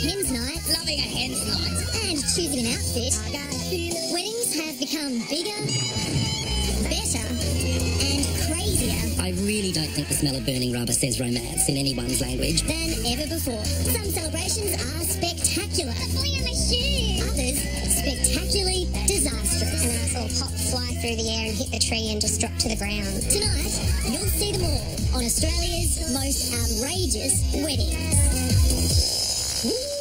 hen's night, Loving a hen's night. and choosing an outfit, weddings have become bigger, better, and crazier I really don't think the smell of burning rubber says romance in anyone's language. than ever before. Some celebrations are spectacular. Others, spectacularly disastrous. And then I saw pop fly through the air and hit the tree and just drop to the ground. Tonight, you'll see them all on Australia's most outrageous weddings.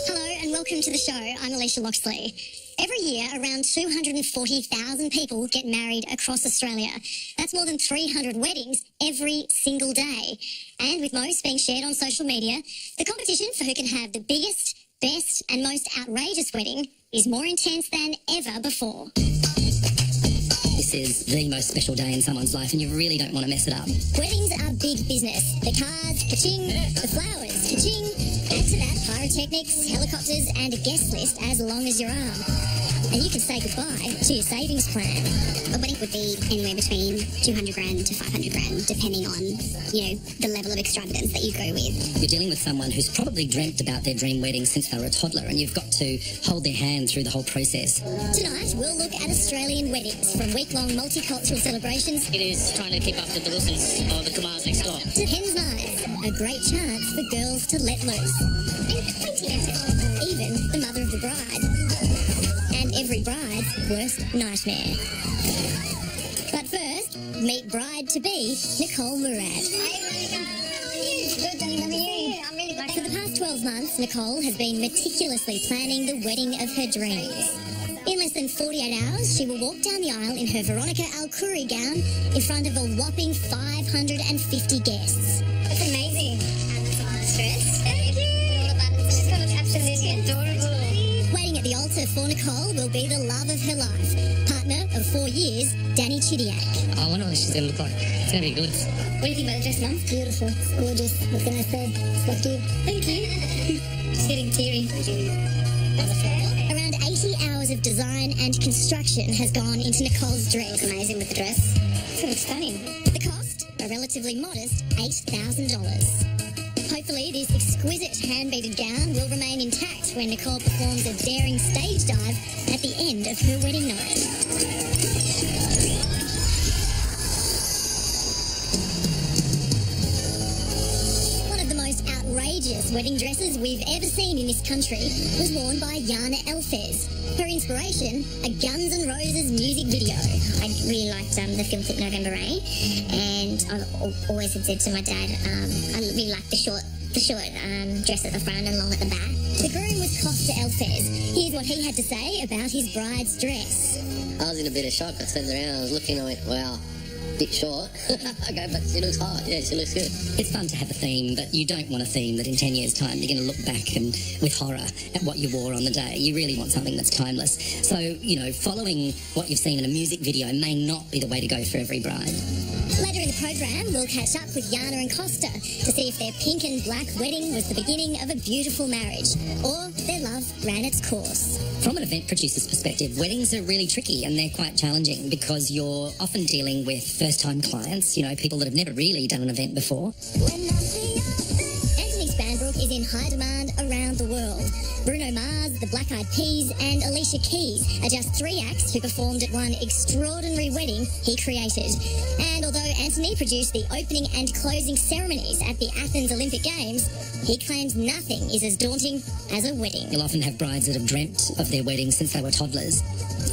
Hello and welcome to the show. I'm Alicia Loxley. Every year, around 240,000 people get married across Australia. That's more than 300 weddings every single day. And with most being shared on social media, the competition for who can have the biggest, best and most outrageous wedding is more intense than ever before. This is the most special day in someone's life and you really don't want to mess it up. Weddings are big business. The cards, ka-ching. The flowers, ka-ching. Add to that pyrotechnics, helicopters, and a guest list as long as your arm. And you can say goodbye to your savings plan. A wedding would be anywhere between 200 grand to 500 grand, depending on, the level of extravagance that you go with. You're dealing with someone who's probably dreamt about their dream wedding since they were a toddler and you've got to hold their hand through the whole process. Tonight, we'll look at Australian weddings, from week-long multicultural celebrations It is trying to keep up with the Wilsons or the Kumars next door. to hen's nights, a great chance for girls to let loose. Even the mother of the bride. And every bride's worst nightmare. But first, meet bride-to-be Nicole Murad. For the past 12 months, Nicole has been meticulously planning the wedding of her dreams. In less than 48 hours, she will walk down the aisle in her Veronica Alcuri gown in front of a whopping 550 guests. That's amazing. Stress. Thank you. All the buttons. It's got absolutely adorable. Waiting at the altar for Nicole will be the love of her life, partner of 4 years, Danny Chidiak. I wonder what she's going to look like. It's going to be good. What do you think about the dress, Mum? Beautiful, gorgeous. What can I say? Love you. Thank you. She's getting teary. Around 80 hours of design and construction has gone into Nicole's dress. Amazing with the dress. It looks stunning. The cost, a relatively modest $8,000. Hopefully, this exquisite hand-beaded gown will remain intact when Nicole performs a daring stage dive at the end of her wedding night. One of the most outrageous wedding dresses we've ever seen in this country was worn by Jana Elfes. Her inspiration, a Guns N' Roses music video. I really liked the film clip November Rain, and I've always had said to my dad, I really like the short dress at the front and long at the back. The groom was Costa Elfes. Here's what he had to say about his bride's dress. I was in a bit of shock. I turned around, I was looking, I went, wow, bit short. Okay, but she looks hot. Yeah, she looks good. It's fun to have a theme, but you don't want a theme that in 10 years' time you're going to look back and with horror at what you wore on the day. You really want something that's timeless. So, following what you've seen in a music video may not be the way to go for every bride. Later in the program, we'll catch up with Jana and Costa to see if their pink and black wedding was the beginning of a beautiful marriage, or their love ran its course. From an event producer's perspective, weddings are really tricky and they're quite challenging because you're often dealing with first-time clients, people that have never really done an event before. Anthony Spanbrook is in high demand around the world. Bruno Mars, the Black Eyed Peas, and Alicia Keys are just 3 acts who performed at one extraordinary wedding he created. And although Anthony produced the opening and closing ceremonies at the Athens Olympic Games, he claims nothing is as daunting as a wedding. You'll often have brides that have dreamt of their wedding since they were toddlers.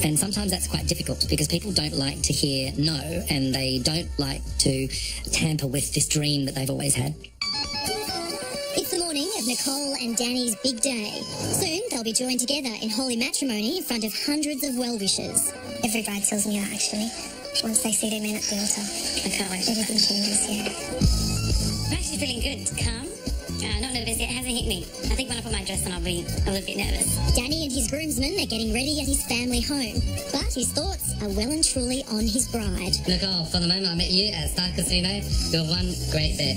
And sometimes that's quite difficult because people don't like to hear no and they don't like to tamper with this dream that they've always had. It's the morning of Nicole and Danny's big day. Soon they'll be joined together in holy matrimony in front of hundreds of well-wishers. Every bride tells me that, actually. Once they see their man at the altar. I can't wait. Everything changes, yeah. I'm actually feeling good. Calm. Not nervous yet. It hasn't hit me. I think when I put my dress on, I'll be a little bit nervous. Danny and his groomsmen are getting ready at his family home, but his thoughts are well and truly on his bride. Nicole, from the moment I met you at Star Casino, you're one great bet.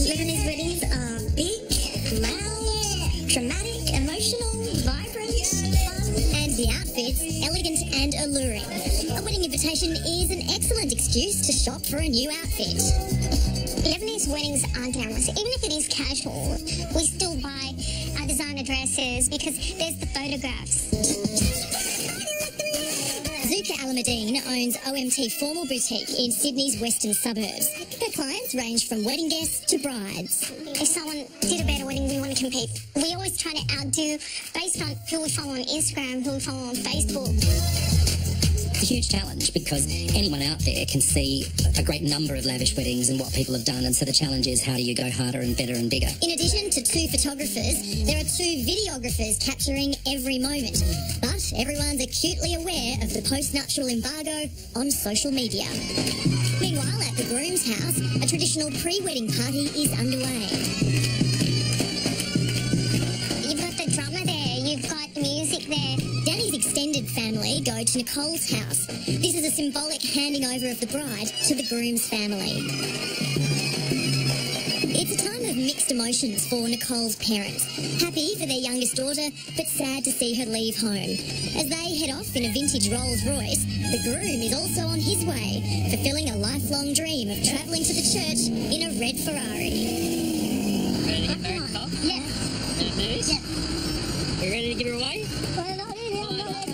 Lebanese weddings are big, loud, dramatic, emotional, vibrant, fun. And the outfits, elegant and alluring. A wedding invitation is an excellent excuse to shop for a new outfit. Lebanese most weddings are glamorous. Even if it is casual, we still buy our designer dresses because there's the photographs. Zuka Alameddine owns OMT Formal Boutique in Sydney's western suburbs. Her clients range from wedding guests to brides. If someone did a better wedding, we want to compete. We always try to outdo based on who we follow on Instagram, who we follow on Facebook. It's a huge challenge because anyone out there can see a great number of lavish weddings and what people have done, and so the challenge is how do you go harder and better and bigger. In addition to 2 photographers, there are 2 videographers capturing every moment. But everyone's acutely aware of the post-nuptial embargo on social media. Meanwhile, at the groom's house, a traditional pre-wedding party is underway. You've got the drama there, you've got music there. Danny's extended family go to Nicole's house. This is a symbolic handing over of the bride to the groom's family. It's a time of mixed emotions for Nicole's parents. Happy for their youngest daughter, but sad to see her leave home. As they head off in a vintage Rolls Royce, the groom is also on his way, fulfilling a lifelong dream of travelling to the church in a red Ferrari. Ready to get married, Nicole? Yeah. You ready to give her away? Well, not really, I'm not ready.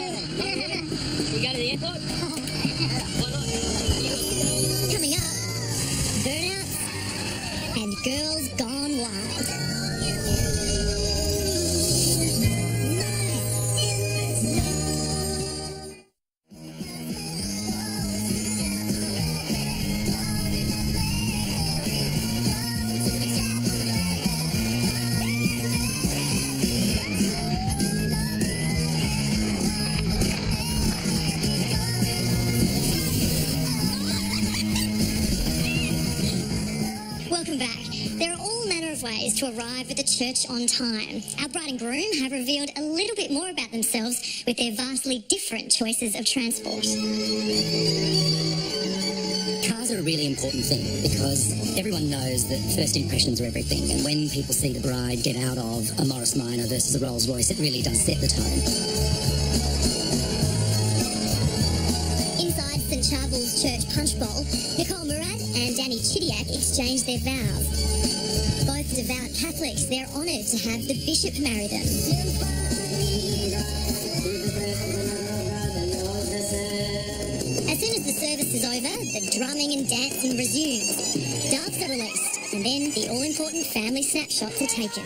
You go to the airport? Why not? Coming up, burnouts and girls gone wild. Welcome back. There are all manner of ways to arrive at the church on time. Our bride and groom have revealed a little bit more about themselves with their vastly different choices of transport. Cars are a really important thing because everyone knows that first impressions are everything, and when people see the bride get out of a Morris Minor versus a Rolls Royce, it really does set the tone. Inside St Charbel's Church Punch Bowl, Nicole Murad and Danny Chidiac exchanged their vows. Both devout Catholics, they're honoured to have the bishop marry them. As soon as the service is over, the drumming and dancing resumes. Darts are released, and then the all-important family snapshots are taken.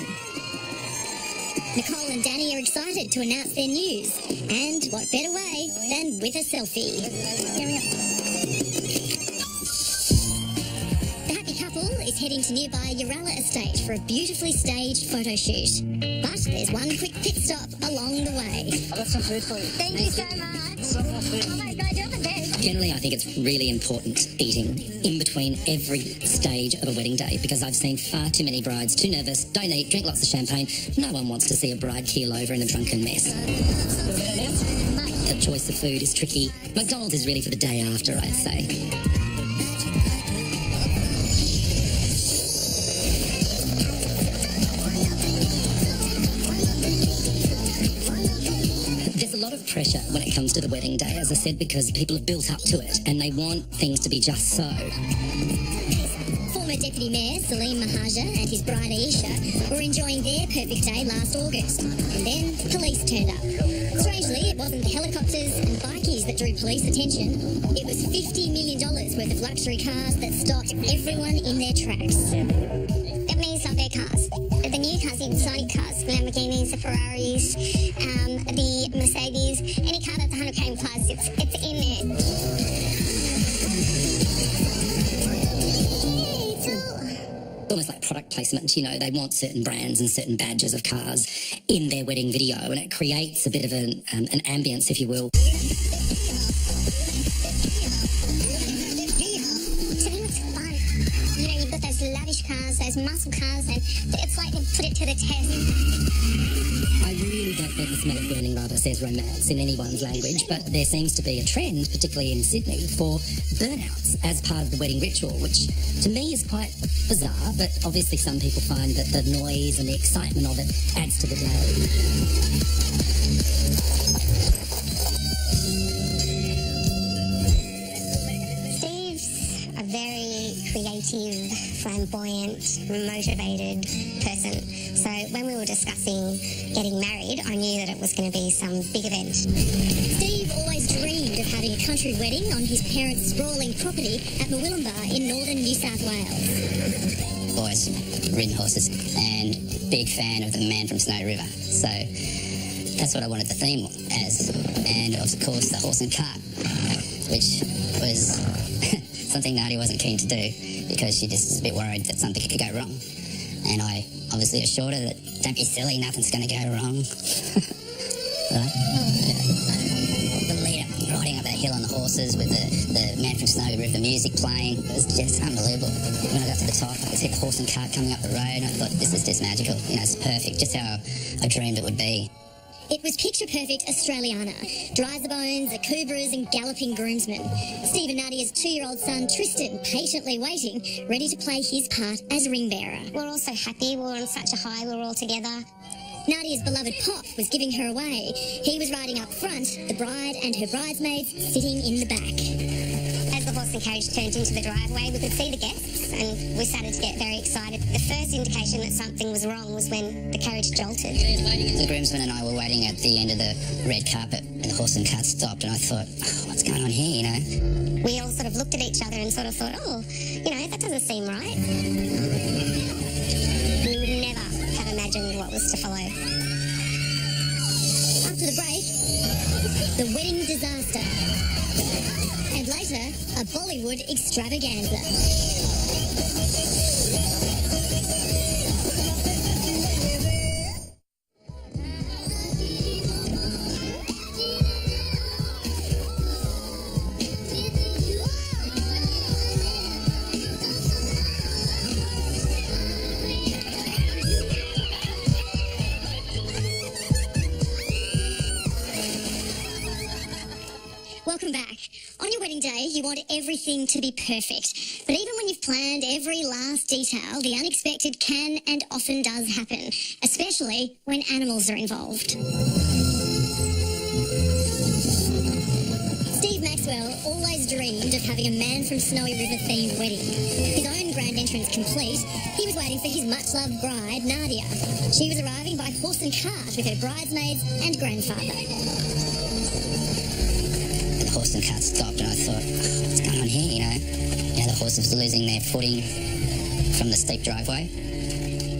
Nicole and Danny are excited to announce their news, and what better way than with a selfie. Here we go. The happy couple is heading to nearby Uralla Estate for a beautifully staged photo shoot. But there's one quick pit stop along the way. I've got some food for you. Thank you so much. Oh my God, you're the best. Generally, I think it's really important eating in between every stage of a wedding day because I've seen far too many brides too nervous, don't eat, drink lots of champagne. No one wants to see a bride keel over in a drunken mess. The choice of food is tricky. McDonald's is really for the day after, I'd say. There's a lot of pressure when it comes to the wedding day, as I said, because people have built up to it and they want things to be just so. Former Deputy Mayor Salim Mahaja and his bride Aisha were enjoying their perfect day last August, and then police turned up. Strangely, it wasn't the helicopters and bikies that drew police attention. It was $50 million worth of luxury cars that stopped everyone in their tracks. That means not their cars. The new cars, the exotic cars, the Lamborghinis, the Ferraris, the Mercedes, any car that's 100k plus, it's in there. It's almost like product placement, you know, they want certain brands and certain badges of cars in their wedding video, and it creates a bit of an ambience, if you will. To me, it's fun. You know, you've got those lavish cars, those muscle cars, and it's like they put it to the test. I really don't think the smell of burning rubber says romance in anyone's language, but there seems to be a trend, particularly in Sydney, for burnouts as part of the wedding ritual, which to me is quite bizarre, but obviously some people find that the noise and the excitement of it adds to the day. Steve's a very creative creative, flamboyant, motivated person. So when we were discussing getting married, I knew that it was going to be some big event. Steve always dreamed of having a country wedding on his parents' sprawling property at Murwillumbah in northern New South Wales. Always ridden horses and big fan of the Man from Snowy River. So that's what I wanted the theme as. And of course the horse and cart, which was something Nadia wasn't keen to do because she just was a bit worried that something could go wrong. And I obviously assured her that don't be silly, nothing's going to go wrong. Right? The lead up, riding up that hill on the horses with the Man from Snowy River music playing, it was just unbelievable. When I got to the top, I could see the horse and cart coming up the road and I thought, this is just magical. You know, it's perfect, just how I dreamed it would be. It was picture-perfect Australiana. Drysabones, Akubras and galloping groomsmen. Steve and Nadia's 2-year-old son Tristan patiently waiting, ready to play his part as ring bearer. We're all so happy, we're on such a high, we're all together. Nadia's beloved Pop was giving her away. He was riding up front, the bride and her bridesmaids sitting in the back. As the horse and carriage turned into the driveway, we could see the guests and we started to get very excited. The first indication that something was wrong was when the carriage jolted. The groomsmen and I were waiting at the end of the red carpet and the horse and cart stopped and I thought, oh, what's going on here, you know? We all sort of looked at each other and sort of thought, oh, you know, that doesn't seem right. We would never have imagined what was to follow. After the break, the wedding disaster. And later, a Bollywood extravaganza. Welcome back. On your wedding day, you want everything to be perfect. But even when you've planned every last detail, the unexpected can and often does happen, especially when animals are involved. Steve Maxwell always dreamed of having a Man from Snowy River themed wedding. His own grand entrance complete, he was waiting for his much-loved bride, Nadia. She was arriving by horse and cart with her bridesmaids and grandfather. Horse and cart stopped and I thought, oh, what's going on here, you know? Yeah, the horses were losing their footing from the steep driveway.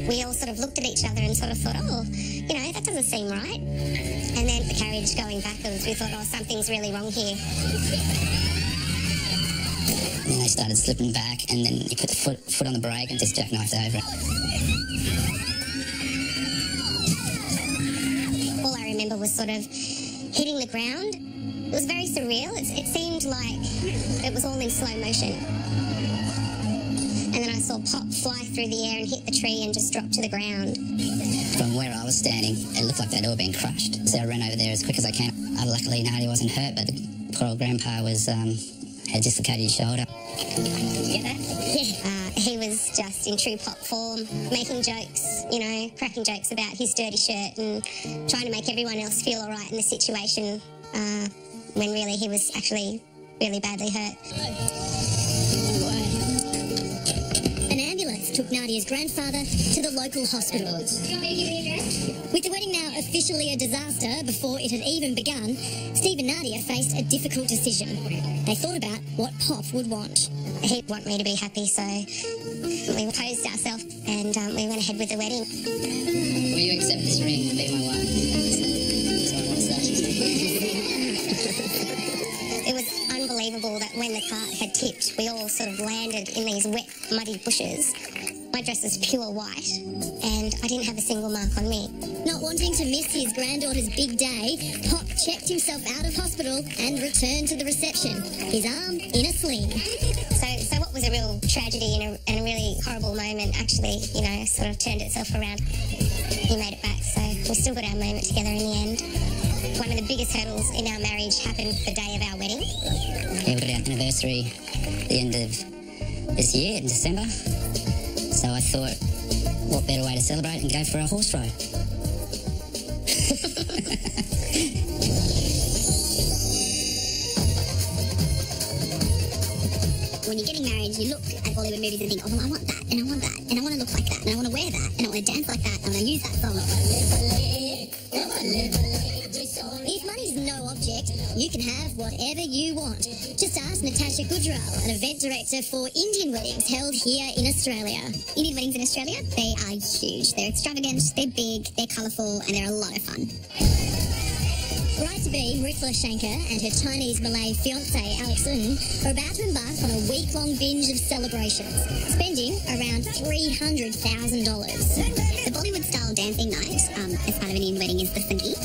We all sort of looked at each other and sort of thought, oh, you know, that doesn't seem right. And then the carriage going backwards, we thought, oh, something's really wrong here. And then they started slipping back and then you put the foot on the brake and just jackknifed over it. All I remember was sort of hitting the ground. It was very surreal. It seemed like it was all in slow motion. And then I saw Pop fly through the air and hit the tree and just drop to the ground. From where I was standing, it looked like they'd all been crushed. So I ran over there as quick as I can. Luckily, Nadia wasn't hurt, but the poor old grandpa was had dislocated his shoulder. You get that? Yeah. He was just in true Pop form, making jokes, you know, cracking jokes about his dirty shirt and trying to make everyone else feel all right in the situation. When really he was actually really badly hurt. An ambulance took Nadia's grandfather to the local hospital. With the wedding now officially a disaster before it had even begun, Steve and Nadia faced a difficult decision. They thought about what Pop would want. He'd want me to be happy, so we opposed ourselves and we went ahead with the wedding. Will you accept this ring and be my wife? That's what I want to say. It was unbelievable that when the cart had tipped, we all sort of landed in these wet, muddy bushes. My dress was pure white, and I didn't have a single mark on me. Not wanting to miss his granddaughter's big day, Pop checked himself out of hospital and returned to the reception, his arm in a sling. So what was a real tragedy and a really horrible moment actually, you know, sort of turned itself around. He made it back, so we still got our moment together in the end. One of the biggest hurdles in our marriage happened the day of our wedding. Yeah, we got our anniversary at the end of this year, in December. So I thought, what better way to celebrate and go for a horse ride? When you're getting married, and you look at Bollywood movies and think, oh, well, I want that, and I want that, and I want to look like that, and I want to wear that, and I want to dance like that, and I want to use that song. If money's no object, you can have whatever you want. Just ask Natasha Gujral, an event director for Indian weddings held here in Australia. Indian weddings in Australia, they are huge. They're extravagant, they're big, they're colourful, and they're a lot of fun. Bride-to-be Mrithla Shankar and her Chinese-Malay fiancé Alex Un are about to embark on a week-long binge of celebrations, spending around $300,000. The Bollywood-style dancing night as part of an Indian wedding is the Sangeet.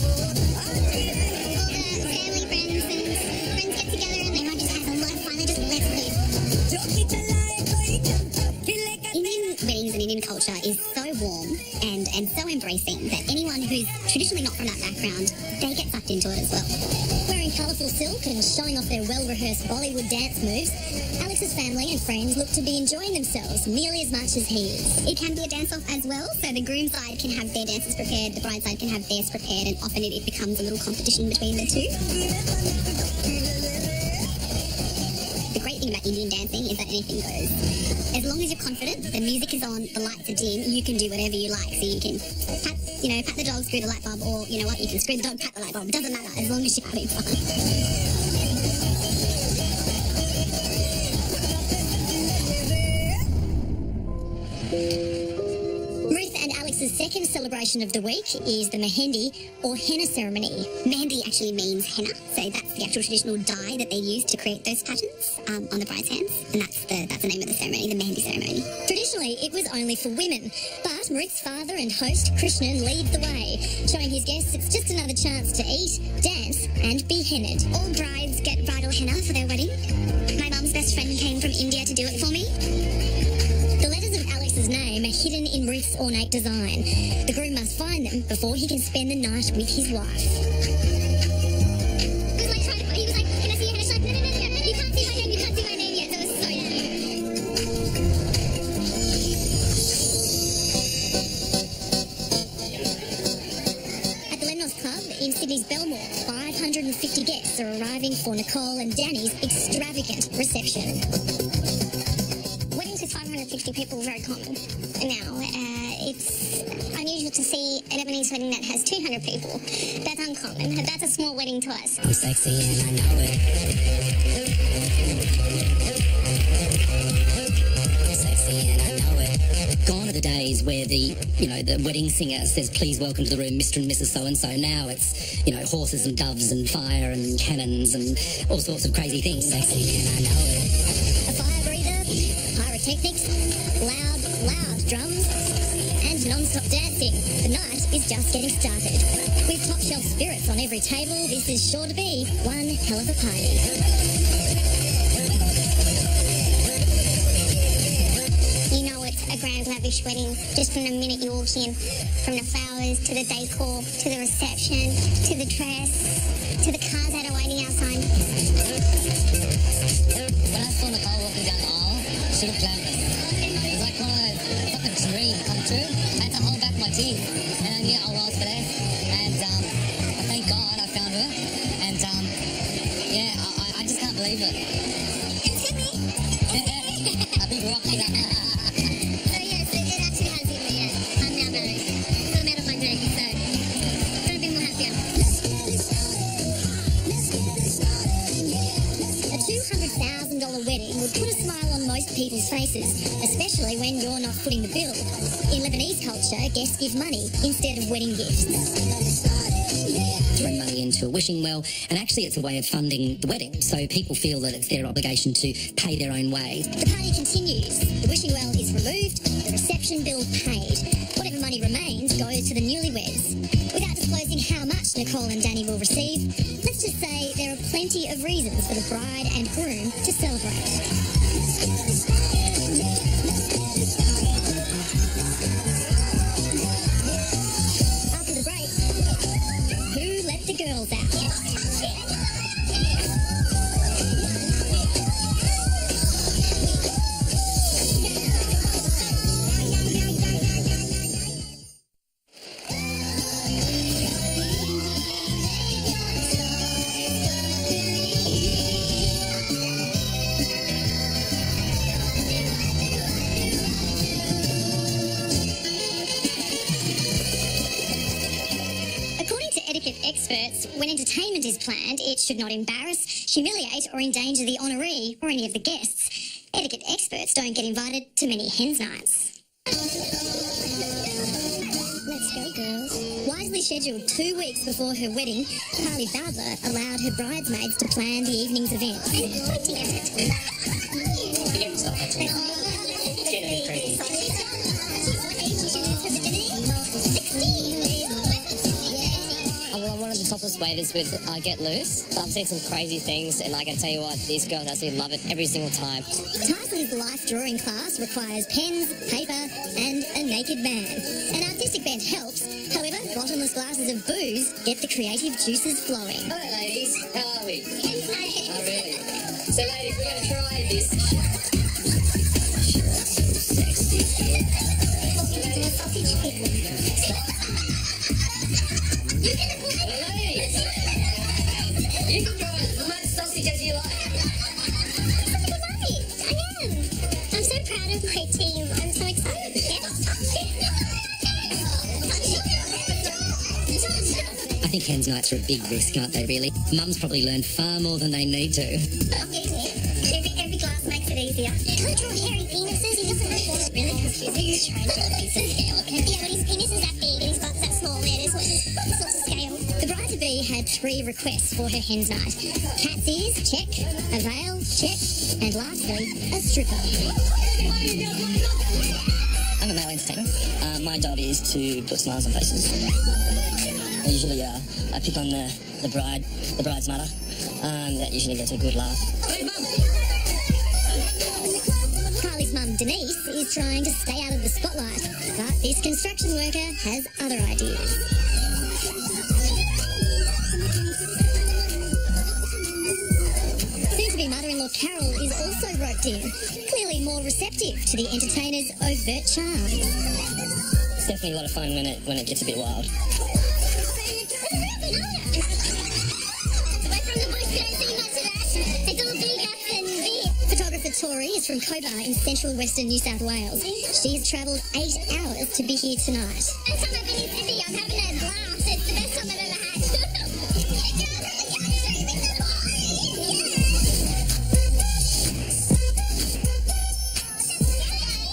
All the family, friends get together and everyone just has a lot of fun. They just let's live. Indian weddings and Indian culture is so warm and so embracing that anyone who's traditionally not from that background, they get sucked into it as well. Wearing colourful silk and showing off their well-rehearsed Bollywood dance moves, Alex's family and friends look to be enjoying themselves nearly as much as he is. It can be a dance-off as well, so the groom side can have their dances prepared, the bride side can have theirs prepared, and often it becomes a little competition between the two. The great thing about Indian dancing is that anything goes. As long as you're confident, the music is on, the lights are dim, you can do whatever you like. So you can pat the dog, screw the light bulb, or you know what, you can screw the dog, pat the light bulb. It doesn't matter as long as you're having fun. Alex's second celebration of the week is the Mehendi or henna ceremony. Mehendi actually means henna, so that's the actual traditional dye that they use to create those patterns on the bride's hands, and that's the name of the ceremony, the Mehendi ceremony. Traditionally, it was only for women, but Mrith's father and host Krishnan lead the way, showing his guests it's just another chance to eat, dance, and be hennaed. All brides get bridal henna for their wedding. My mum's best friend came from India to do it for me. The letters of Alex's name are hidden in Mrith's ornate design. The groom must find them before he can spend the night with his wife. He was like, can I see your henna? She's like, no, you can't see my name yet. That was so nice. At the Lemnos Club in Sydney's Belmore, 550 guests are arriving for Nicole and Danny's extravagant reception. 560 people is very common now. It's unusual to see a Lebanese wedding that has 200 people. That's uncommon. That's a small wedding to us. I'm sexy and I know it. Sexy and I know it. Gone are the days where the wedding singer says, please welcome to the room Mr. and Mrs. So-and-so. Now it's, horses and doves and fire and cannons and all sorts of crazy things. Sexy and I know it. Pyrotechnics, loud drums, and non-stop dancing. The night is just getting started. With top-shelf spirits on every table, this is sure to be one hell of a party. You know it's a grand lavish wedding just from the minute you walk in. From the flowers, to the decor, to the reception, to the dress, to the cars that are waiting outside. When I saw Nicole walking down the aisle, she looked glamorous. It's like it's like a dream come true. I had to hold back my tears, and I knew I was for that. And thank God I found her. And I just can't believe it. It's hit me. A big rock. So yes, it actually has hit me. Yeah. I'm now married. So I'm out of my dream. So couldn't be more happier. A $200,000 wedding would put a smile on most people's faces, especially when you're not footing the bill. In Lebanese culture, guests give money instead of wedding gifts. Throw money into a wishing well, and actually it's a way of funding the wedding, so people feel that it's their obligation to pay their own way. The party continues. The wishing well is removed, the reception bill paid. Whatever money remains goes to the newlyweds. Without disclosing how much Nicole and Danny will receive, let's just say there are plenty of reasons for the bride and groom to celebrate. After the break, who let the girls out? experts, when entertainment is planned, it should not embarrass, humiliate or endanger the honoree or any of the guests. Etiquette experts don't get invited to many hens nights. Let's go, girls. Wisely scheduled 2 weeks before her wedding, Carly Bowdler allowed her bridesmaids to plan the evening's event. Well, I'm one of the topless waiters with Get Loose. I've seen some crazy things, and I can tell you what, these girls absolutely love it every single time. Tyson's life drawing class requires pens, paper, and a naked man. An artistic bent helps. However, bottomless glasses of booze get the creative juices flowing. Hello, ladies. How are we? Oh, really? So, ladies, we're going to try this. You can try as much sausage as you like. I am. I'm so proud of my team. I'm so excited. I think hens nights are a big risk, aren't they, really? Mums probably learn far more than they need to. Every glass makes it easier. Can I draw hairy penises? He doesn't really want it. Really confusing. He's trying to draw a piece of scale. Yeah, but his penis is that big and his butt's that small. Yeah, there's lots of scale. The bride-to-be had 3 requests for her hens night. Cat's ears, check. A veil, check. And lastly, a stripper. I'm a male entertainer. My job is to put smiles on faces. Usually, I pick on the bride's mother. That usually gets a good laugh. Carly's mum, Denise, is trying to stay out of the spotlight, but this construction worker has other ideas. Soon-to-be mother-in-law Carol is also roped in, clearly more receptive to the entertainer's overt charm. It's definitely a lot of fun when it gets a bit wild. Photographer Tori is from Cobar in central western New South Wales. She has travelled 8 hours to be here tonight. Every time I've been in Sydney, I'm having a blast. It's the best time I've ever had.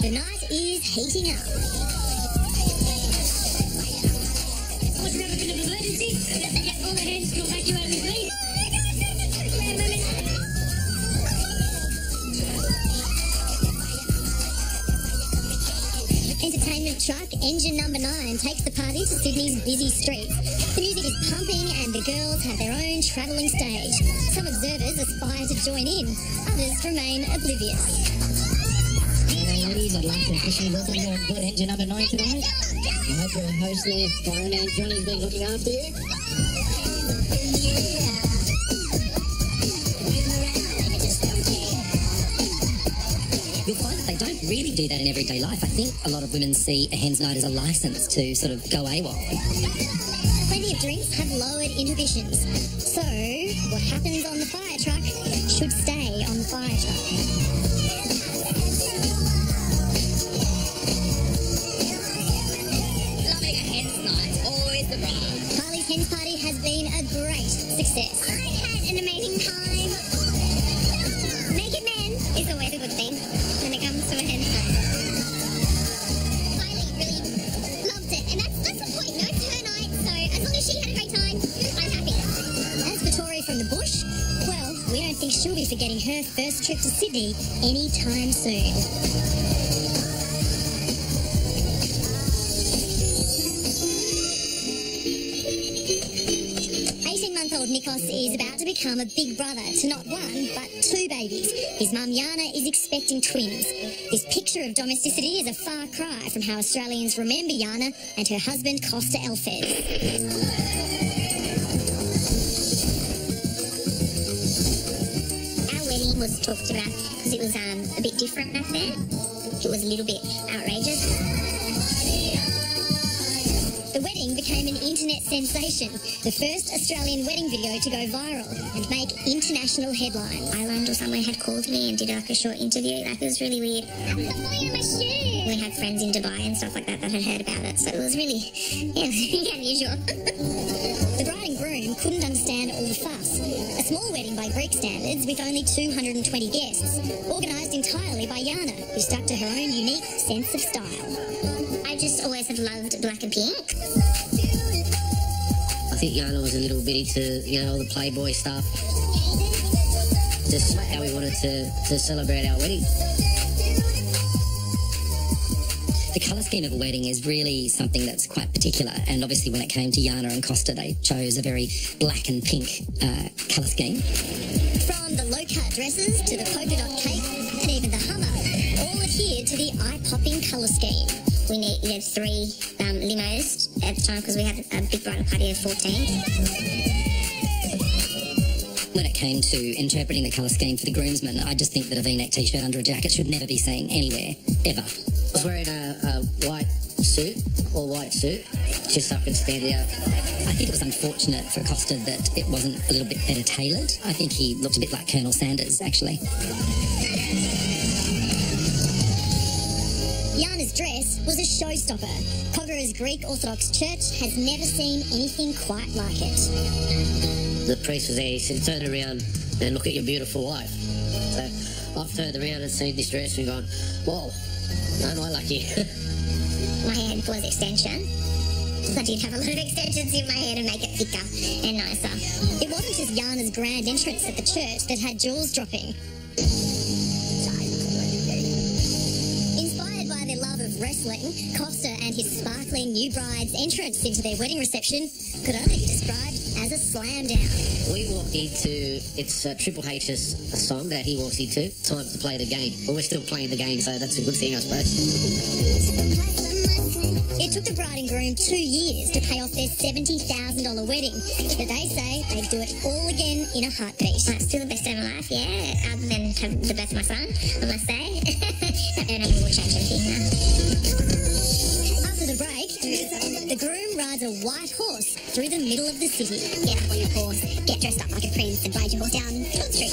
The night is heating up. What's never been an emergency? Get all the hands to evacuate with me. Entertainment truck engine number 9 takes the party to Sydney's busy streets. The music is pumping and the girls have their own travelling stage. Some observers aspire to join in, others remain oblivious. Ladies, I'd like to officially welcome you on board engine number 9 tonight. I hope your host there, fireman Johnny's been looking after you. You'll find that they don't really do that in everyday life. I think a lot of women see a hens night as a license to sort of go AWOL. Plenty of drinks have lowered inhibitions. So, what happens on the fire truck should stay on the fire truck. Loving a hens night, always the best. Carly's Hens Party has been a great success. I had an amazing time. Naked men is always a good thing when it comes to a hens party. Kylie really loved it, and that's the point. No, it's her night, so as long as she had a great time, I'm happy. As for Tori from the bush, well, we don't think she'll be forgetting her first trip to Sydney anytime soon. 18-month-old Nikos is about to become a big brother to not 1, but 2 babies. His mum Yana is expecting twins. This picture of domesticity is a far cry from how Australians remember Yana and her husband Costa Elfes. Our wedding was talked about because it was a bit different back then. It was a little bit outrageous. The wedding became an internet sensation, the first Australian wedding video to go viral and make international headlines. Ireland or somewhere had called me and did like a short interview. Like, it was really weird. We had friends in Dubai and stuff like that that had heard about it, so it was really, yeah, it was really unusual. The bride and groom and couldn't understand all the fuss. A small wedding by Greek standards with only 220 guests, organised entirely by Yana, who stuck to her own unique sense of style. I just always have loved black and pink. I think Yana was a little bit into, all the Playboy stuff. Just how we wanted to celebrate our wedding. The colour scheme of a wedding is really something that's quite particular, and obviously when it came to Yana and Costa, they chose a very black and pink colour scheme. From the low-cut dresses to the polka dot cake and even the Hummer, all adhered to the eye-popping colour scheme. We needed 3 limos at the time because we had a big bridal party of 14. When it came to interpreting the colour scheme for the groomsmen, I just think that a V-neck t-shirt under a jacket should never be seen anywhere, ever. I was wearing a white suit, all white suit, just so I could stand out. I think it was unfortunate for Costa that it wasn't a little bit better tailored. I think he looked a bit like Colonel Sanders, actually. Yana's dress was a showstopper. Kogarah's Greek Orthodox Church has never seen anything quite like it. The priest was there, he said, turn around and look at your beautiful wife. So I've turned around and seen this dress and gone, whoa, am I lucky? My head was extension. I did have a lot of extensions in my hair to make it thicker and nicer. It wasn't just Yana's grand entrance at the church that had jaws dropping. Inspired by their love of wrestling, Costa and his sparkling new bride's entrance into their wedding reception could only be described as a slam down. We walked into, it's Triple H's song that he walks into, time to play the game. But we're still playing the game, so that's a good thing, I suppose. It took the bride and groom 2 years to pay off their $70,000 wedding, but they say they'd do it all again in a heartbeat. It's still the best day of my life, yeah, other than have the birth of my son, I must say. That don't will change everything now. After the break, the groom rides a white horse through the middle of the city. Get up on your horse, get dressed up like a prince and ride your horse down Short Street.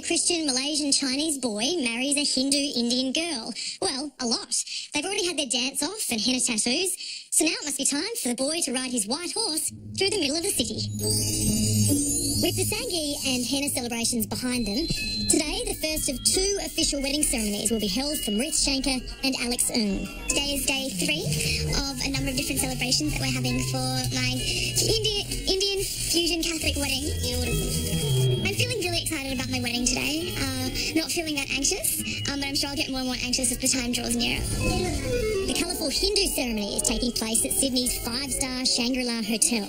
Christian Malaysian Chinese boy marries a Hindu Indian girl. Well, a lot. They've already had their dance off and henna tattoos, so now it must be time for the boy to ride his white horse through the middle of the city. With the Sanghi and henna celebrations behind them, today the first of 2 official wedding ceremonies will be held for Maritz Shanker and Alex Ng. Today is day 3 of a number of different celebrations that we're having for my Indian fusion Catholic wedding. I'm feeling really excited about my wedding today. Not feeling that anxious, but I'm sure I'll get more and more anxious as the time draws nearer. The colourful Hindu ceremony is taking place at Sydney's 5-star Shangri-La Hotel.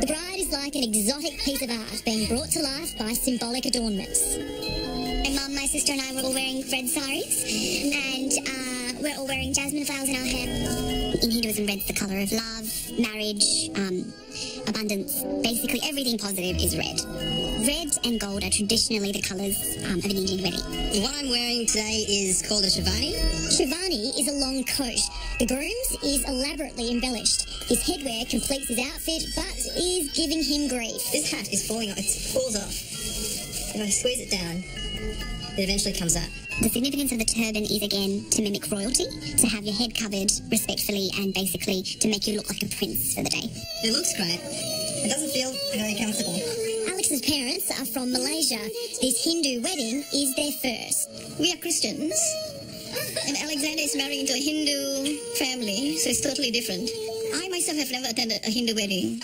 The bride is like an exotic piece of art being brought to life by symbolic adornments. My mum, my sister and I were all wearing red saris, and we're all wearing jasmine flowers in our hair. In Hinduism, red's the colour of love, marriage, abundance. Basically everything positive is red. Red and gold are traditionally the colours of an Indian wedding. What I'm wearing today is called a Shivani. Shivani is a long coat. The groom's is elaborately embellished. His headwear completes his outfit, but is giving him grief. This hat is falling off. It falls off. If I squeeze it down, it eventually comes up. The significance of the turban is, again, to mimic royalty, to have your head covered respectfully and basically to make you look like a prince for the day. It looks great. It doesn't feel very comfortable. Alex's parents are from Malaysia. This Hindu wedding is their first. We are Christians, and Alexander is marrying into a Hindu family, so it's totally different. I myself have never attended a Hindu wedding.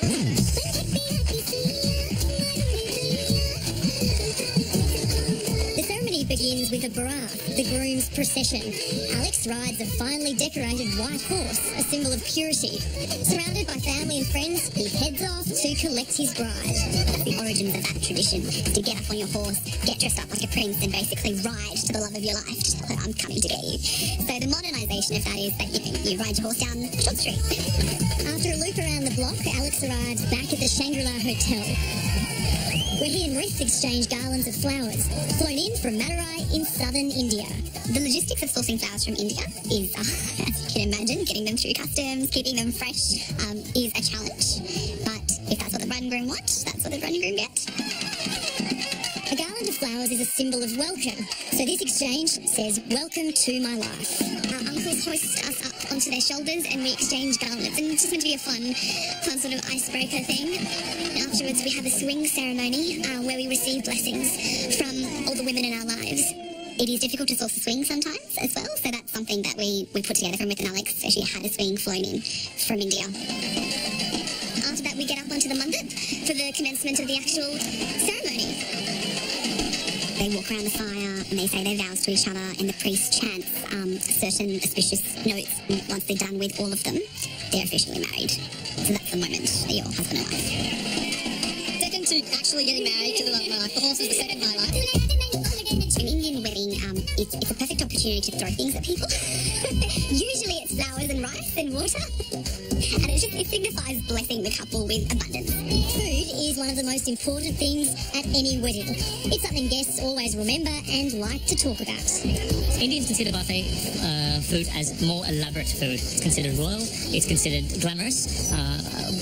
Begins with a barat, the groom's procession. Alex rides a finely decorated white horse, a symbol of purity. Surrounded by family and friends, he heads off to collect his bride. That's the origins of that tradition, to get up on your horse, get dressed up like a prince and basically ride to the love of your life, to tell her I'm coming to get you. So the modernisation of that is that, you ride your horse down Short Street. After a loop around the block, Alex arrives back at the Shangri-La Hotel, where he and Rith exchange garlands of flowers flown in from Madurai in southern India. The logistics of sourcing flowers from India is, as you can imagine, getting them through customs, keeping them fresh is a challenge. But if that's what the bride and groom want, that's what the bride and groom get. A garland of flowers is a symbol of welcome, so this exchange says, "Welcome to my life." Our uncles hoist us up onto their shoulders and we exchange garlands, and it's just meant to be a fun sort of icebreaker thing. And afterwards we have a swing ceremony where we receive blessings from all the women in our lives. It is difficult to source a swing sometimes as well, so that's something that we put together from Rith and Alex. So she had a swing flown in from India. After that we get up onto the mandip for the commencement of the actual ceremony. They walk around the fire and they say their vows to each other, and the priest chants certain auspicious notes. And once they're done with all of them, they're officially married. So that's the moment that you're husband and wife. Second to actually getting married to the love of my life. The horse is the second of my life. An Indian wedding, it's a perfect opportunity to throw things at people. Usually it's flowers and rice and water. And it signifies blessing the couple with abundance. Food is one of the most important things at any wedding. It's something guests always remember and like to talk about. Indians consider buffet food as more elaborate food. It's considered royal, it's considered glamorous,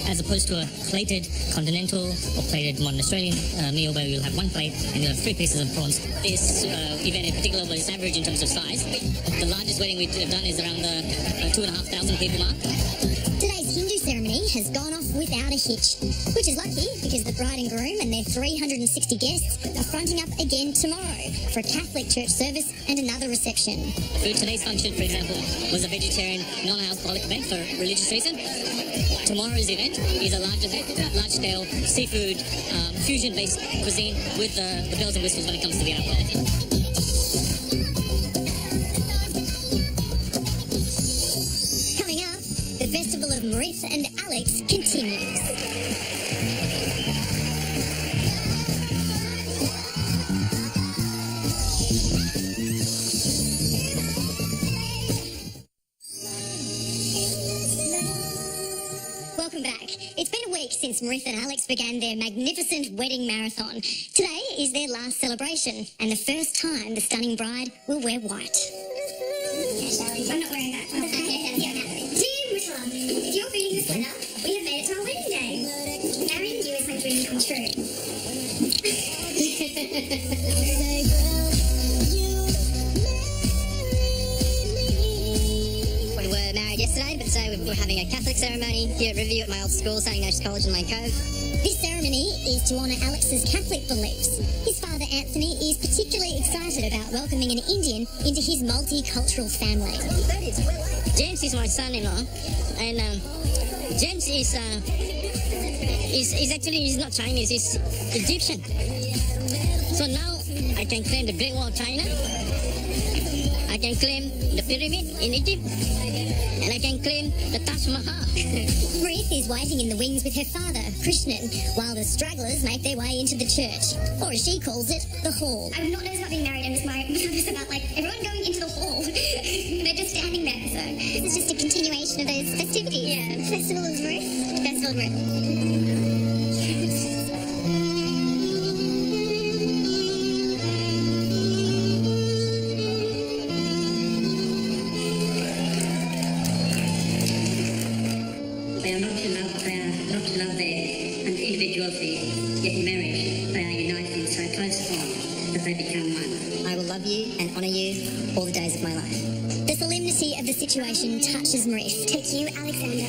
as opposed to a plated continental or plated modern Australian meal where you'll have one plate and you'll have 3 pieces of prawns. This event in particular was average in terms of size. The largest wedding we've done is around the 2,500 people mark. Today's Hindu ceremony has gone off without a hitch, which is lucky because the bride and groom and their 360 guests are fronting up again tomorrow for a Catholic church service and another reception. Today's function, for example, was a vegetarian, non-alcoholic event for religious reason. Tomorrow's event is a large-scale seafood, fusion-based cuisine with the bells and whistles when it comes to the alcohol. The festival of Rith and Alex continues. Welcome back. It's been a week since Rith and Alex began their magnificent wedding marathon. Today is their last celebration and the first time the stunning bride will wear white. I'm not wearing that. If you're reading this letter, we have made it to our wedding day. Marrying you is my dream come true. We were married yesterday, but today we're having a Catholic ceremony here at Riverview at my old school, St Ignatius College in Lane Cove. This ceremony is to honour Alex's Catholic beliefs. His father Anthony is particularly excited about welcoming an Indian into his multicultural family. James is my son-in-law, and James is actually he's not Chinese, he's Egyptian. So now I can claim the Great Wall of China, I can claim the pyramid in Egypt, and I can claim the Taj Mahal. Rith is waiting in the wings with her father, Krishnan, while the stragglers make their way into the church, or as she calls it, the hall. I'm not nervous about being married, I'm just nervous about everyone going into the hall. They're just standing there, so this is just a continuation of those festivities. Yeah, Festival of Rith. Festival of Rith. They are not to love their individuality, yet in marriage they are united so close bond that they become one. I will love you and honour you all the days of my life. The solemnity of the situation touches Rith. Take you, Alexander,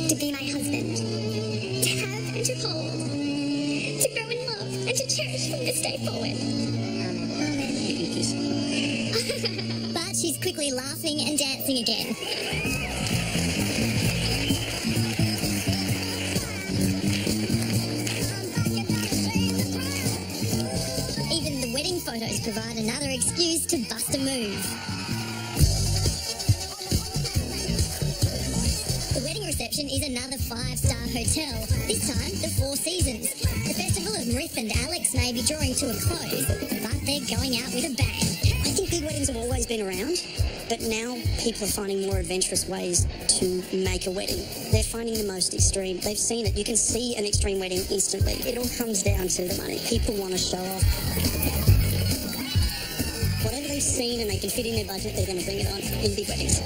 to be my husband, to have and to hold, to grow in love and to cherish from this day forward. Amen. But she's quickly laughing and dancing again. Even the wedding photos provide another excuse to bust a move. The wedding reception is another 5-star hotel, this time the Four Seasons. The festival of Mirth and Alex may be drawing to a close, but they're going out with a bang. I think big weddings have always been around, but now people are finding more adventurous ways to make a wedding. They're finding the most extreme. They've seen it. You can see an extreme wedding instantly. It all comes down to the money. People want to show off. Whatever they've seen and they can fit in their budget, they're going to bring it on in big weddings.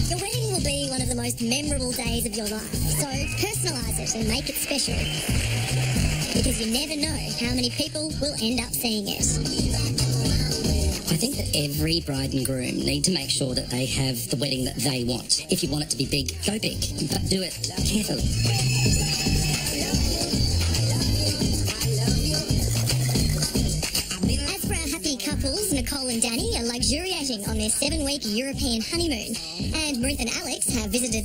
Your wedding will be one of the most memorable days of your life, so personalise it and make it special. Because you never know how many people will end up seeing it. I think that every bride and groom need to make sure that they have the wedding that they want. If you want it to be big, go big, but do it carefully. As for our happy couples, Nicole and Danny are luxuriating on their 7-week European honeymoon, and Ruth and Alex have visited